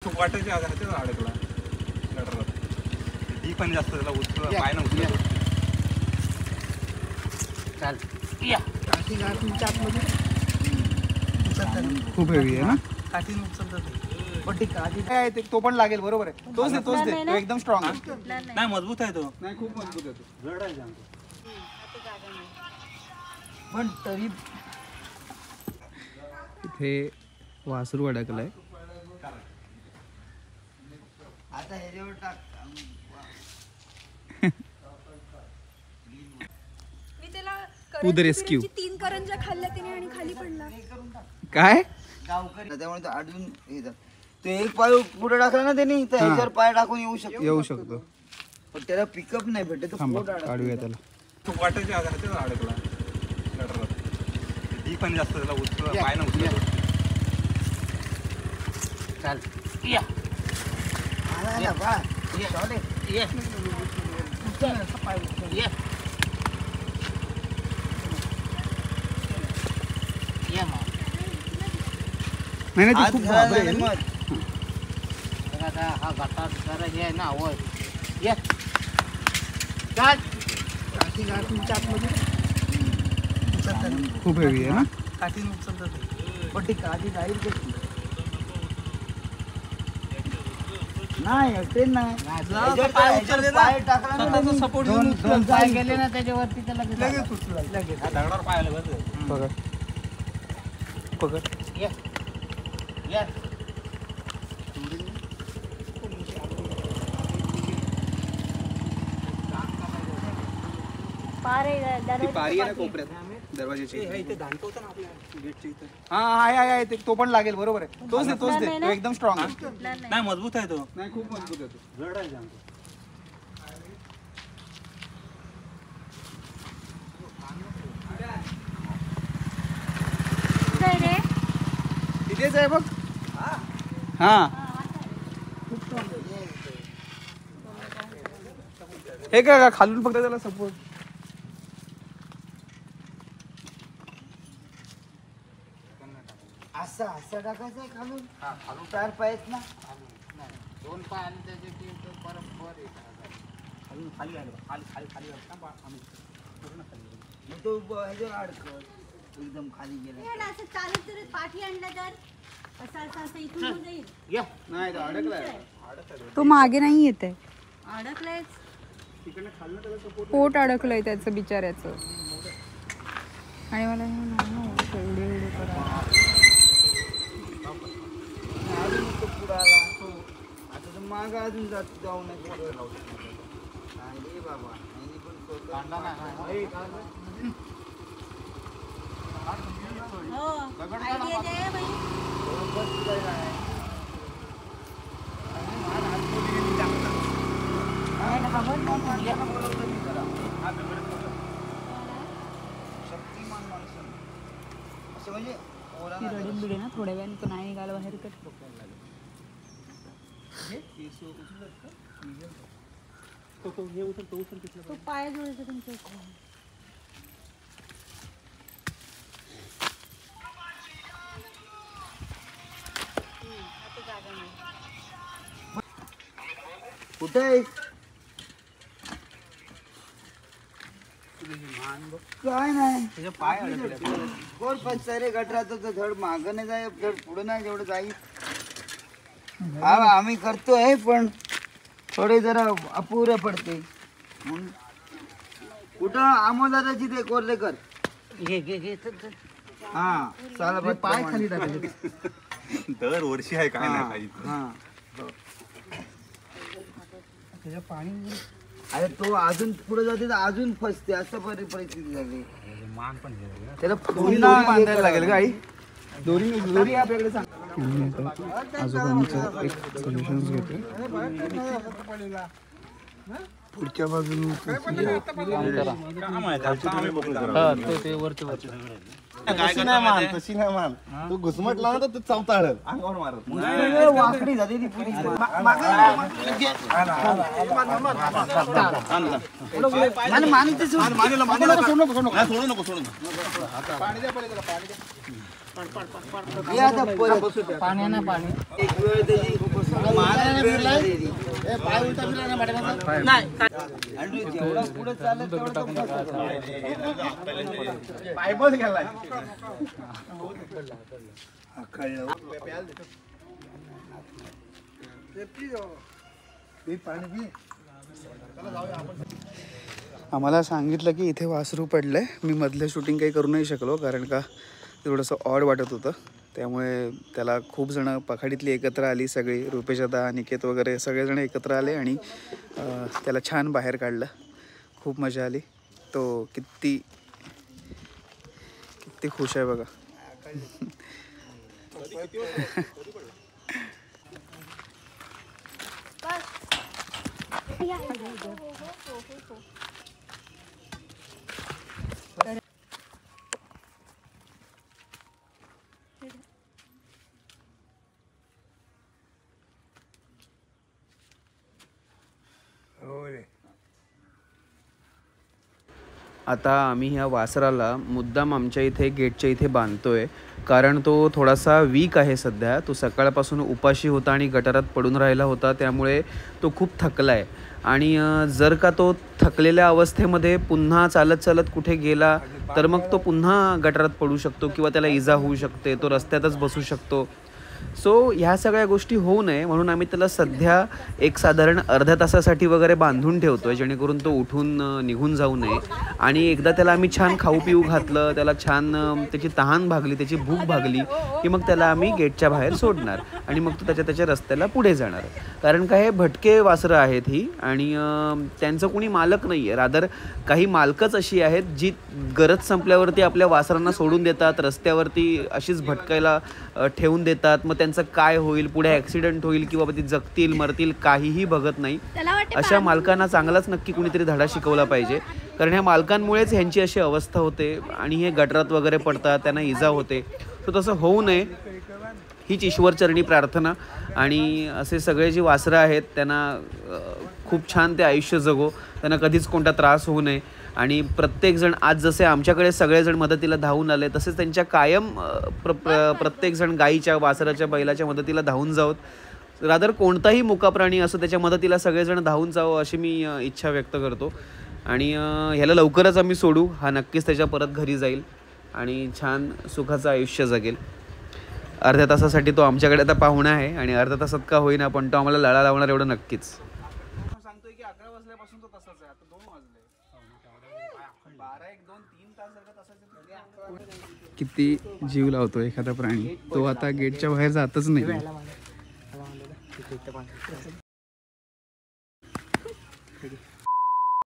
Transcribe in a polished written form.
वाटायचे आधाराचे अडकला गटारात ती पण जास्त त्याला उचल पाय नव्हतं चाल या खूप हेवी आहे ना काठी उचलतात पण ती काठी काय आहे ते तो पण लागेल बरोबर आहे तोच दे तो एकदम स्ट्रॉंग आहे नाही मजबूत आहे तो नाही खूप मजबूत आहे तो जड आहे जाम पण तरी इथे वासरू अडकलाय आता ह्याच्यावर टाक मी त्याला To the rescue. 3 करंजा खाल्ल्या तिने आणि खाली पडला. काय गावकरी त्यामुळे तो अडून येतात तो एक पाय पुढे टाकला ना त्यांनी तर ह्याच्यावर पाय टाकून येऊ शकतो पण त्याला पिकअप नाही भेटत तो थांबा पोट अडकलं. काढूया त्याला तो वाटायचे आधाराचे अडकला गटारात ती पण जास्त त्याला उचल पाय नव्हतं चाल या आला ना बा ये ये नाही नाही ती खूप घाबरेल. हा गटार जरा हे आहे ना वर ये चाल खूप हेवी आहे ना काठी उचलतात पण ती काठी जाईल कशी नाही ट्रेन नाही पाय टाकला ना सपोर्ट दोन पाय गेले ना त्याच्यावरती त्याला लगेच उचलला लगेच दगडावर पाय आले बस पकड पकड ये ये ती पारी आहे ना कोपऱ्यात दरवाजाची इथे दांडतो होता ना आपल्या गेटच्या इथे हा आहे ते तो पण लागेल बरोबर आहे तोच दे तो एकदम स्ट्रॉंग आहे नाही मजबूत आहे तो नाही खूप मजबूत आहे तो जड आहे जाम तिथेच आहे बघ हा हे का खालून फक्त त्याला सपोर्ट असं असं टाकायचं आहे खालून चार पाय आहेत ना दोन पाय आणि त्याचे बरोबर खाली खाली आलं खाली खाली खाली आम्ही पूर्ण खाली मग तो ह्याच्यावर अडकत एकदम खाली गेला असं चालत तर पाठी आणला तर असं इथून होऊन जाईल. या नाही तो अडकलाय तो मागे नाही येत आहे अडकलायच. तिकडनं खालनं त्याला सपोर्ट पोट अडकलंय त्याचं बिचाऱ्याचं आणि मला हे नाही ना होत एवढे करा अजून तो पुढे आला तो आता तो माग अजून जाऊ नये नाही बाबा नाही पण हो आयडिया दे बाई. शक्तिमान माणसं असं म्हणजे ती रडून बिडे ना थोड्या वेळाने तो नाही निघाला बाहेर कट तो पाय जोडायचा तुमच्या इथे. कुठे आहे काय नाही त्याचे पाय अडकले कोण फसतंय रे गटरात धड मागं नाही जाय धड पुढे नाही जेवढं जाईल हा आम्ही करतोय पण थोडे जरा अपुरे पडते म्हणून कुठं आमोदाराची ते कोर्लेकर हा चला पाय खाली टाकले दर वर्षी आहे काय नाही काही हा त्याच्या पाणी अरे तो अजून पुढे जाते तर अजून फसते असं परिस्थिती झाली मान पण त्याला दोरी बांधायला लागेल का आई दोरी आपल्याकडे सांग आजोबांचं एक सोल्युशन घेतोय पुढच्या बाजूने काम आहे त्याचं आम्ही बघू तशी नाही मान तशी नाही मान तू घुसमटला ना तर तू चवताळल अंगावर मारत वाकडी झाली ती पुढे सोडू नको सोडू नको पाणी एक वेळ त्याची पाय उलटा फिरला ना पाठीमागचा. आणि जेवढा पुढे चालत तेवढं तो फसत. पाय बस गेलाय. आम्हाला सांगितलं की इथे वासरू पडलंय. मी मधलं शूटिंग काही करू नाही शकलो कारण का थोडंसं ऑड वाटत होतं. त्यामुळे त्याला खूप जणं पखाडीतली एकत्र आली, सगळी रुपेशदा, अनिकेत वगैरे सगळेजण एकत्र आले आणि त्याला छान बाहेर काढलं. खूप मजा आली. तो किती खुश आहे बघा. आता आम्ही ह्या वासराला मुद्दाम आमच्या इथे गेटच्या इथे बांधतोय कारण तो थोडासा वीक आहे सध्या. तो सकाळपासून उपाशी होता आणि गटारात पडून राहिला होता, त्यामुळे तो खूप थकला आहे. आणि जर का तो थकलेल्या अवस्थेमध्ये पुन्हा चालत चालत कुठे गेला तर मग तो पुन्हा गटारात पडू शकतो किंवा त्याला इजा होऊ शकते, तो रस्त्यातच बसू शकतो. सो ह्या सगळ्या गोष्टी होऊ नये म्हणून आम्ही त्याला सध्या एक साधारण अर्ध्या तासासाठी वगैरे बांधून ठेवतो आहे, जेणेकरून तो उठून निघून जाऊ नये. आणि एकदा त्याला आम्ही छान खाऊ पिऊ घातलं, त्याला छान त्याची तहान भागली, त्याची भूक भागली की मग त्याला आम्ही गेटच्या बाहेर सोडणार आणि मग तो त्याच्या रस्त्याला पुढे जाणार. कारण काय हे भटके वासरं आहेत ही आणि त्यांचं कोणी मालक नाही आहे. रादर काही मालकच अशी आहेत जी गरज संपल्यावरती आपल्या वासरांना सोडून देतात, रस्त्यावरती अशीच भटकायला ठेवून देतात. मग त्यांचं काय होईल, पुढे ॲक्सिडेंट होईल किंवा ती जगतील मरतील काहीही बघत नाही. अशा मालकांना चांगलाच नक्की कुणीतरी धडा शिकवला पाहिजे. कारण ह्या मालकांमुळेच ह्यांची अशी अवस्था होते आणि हे गटारात वगैरे पडतात, त्यांना इजा होते. तर तसं होऊ नये हीच ईश्वरचरणी प्रार्थना. आणि असे सगळे जे वासरं आहेत त्यांना खूप छान ते आयुष्य जगो, त्यांना कधीच कोणता त्रास होऊ नये. आणि प्रत्येकजण आज जसे आमच्याकडे सगळेजण मदतीला धावून आले तसेच त्यांच्या कायम प्रत्येकजण गाईच्या, वासराच्या, बैलाच्या मदतीला धावून जावत. रादर कोणताही मुका प्राणी असो त्याच्या मदतीला सगळेजण धावून जावं अशी मी इच्छा व्यक्त करतो. आणि ह्याला लवकरच आम्ही सोडू. हा नक्कीच त्याच्या परत घरी जाईल आणि छान सुखाचं आयुष्य जगेल. अर्ध्या तासासाठी तो आमच्याकडे आता पाहुणा आहे आणि अर्ध्या तासात का होईना पण तो आम्हाला लळा लावणार एवढं नक्कीच. सांगतोय की 11 वाजल्यापासून तो तसाच आहे. आता 2 वाजले. 12, 1, 2, 3 तास जर का तसाच. किती जीव लावतो एखादा प्राणी. तो आता गेटच्या बाहेर जातच नाही.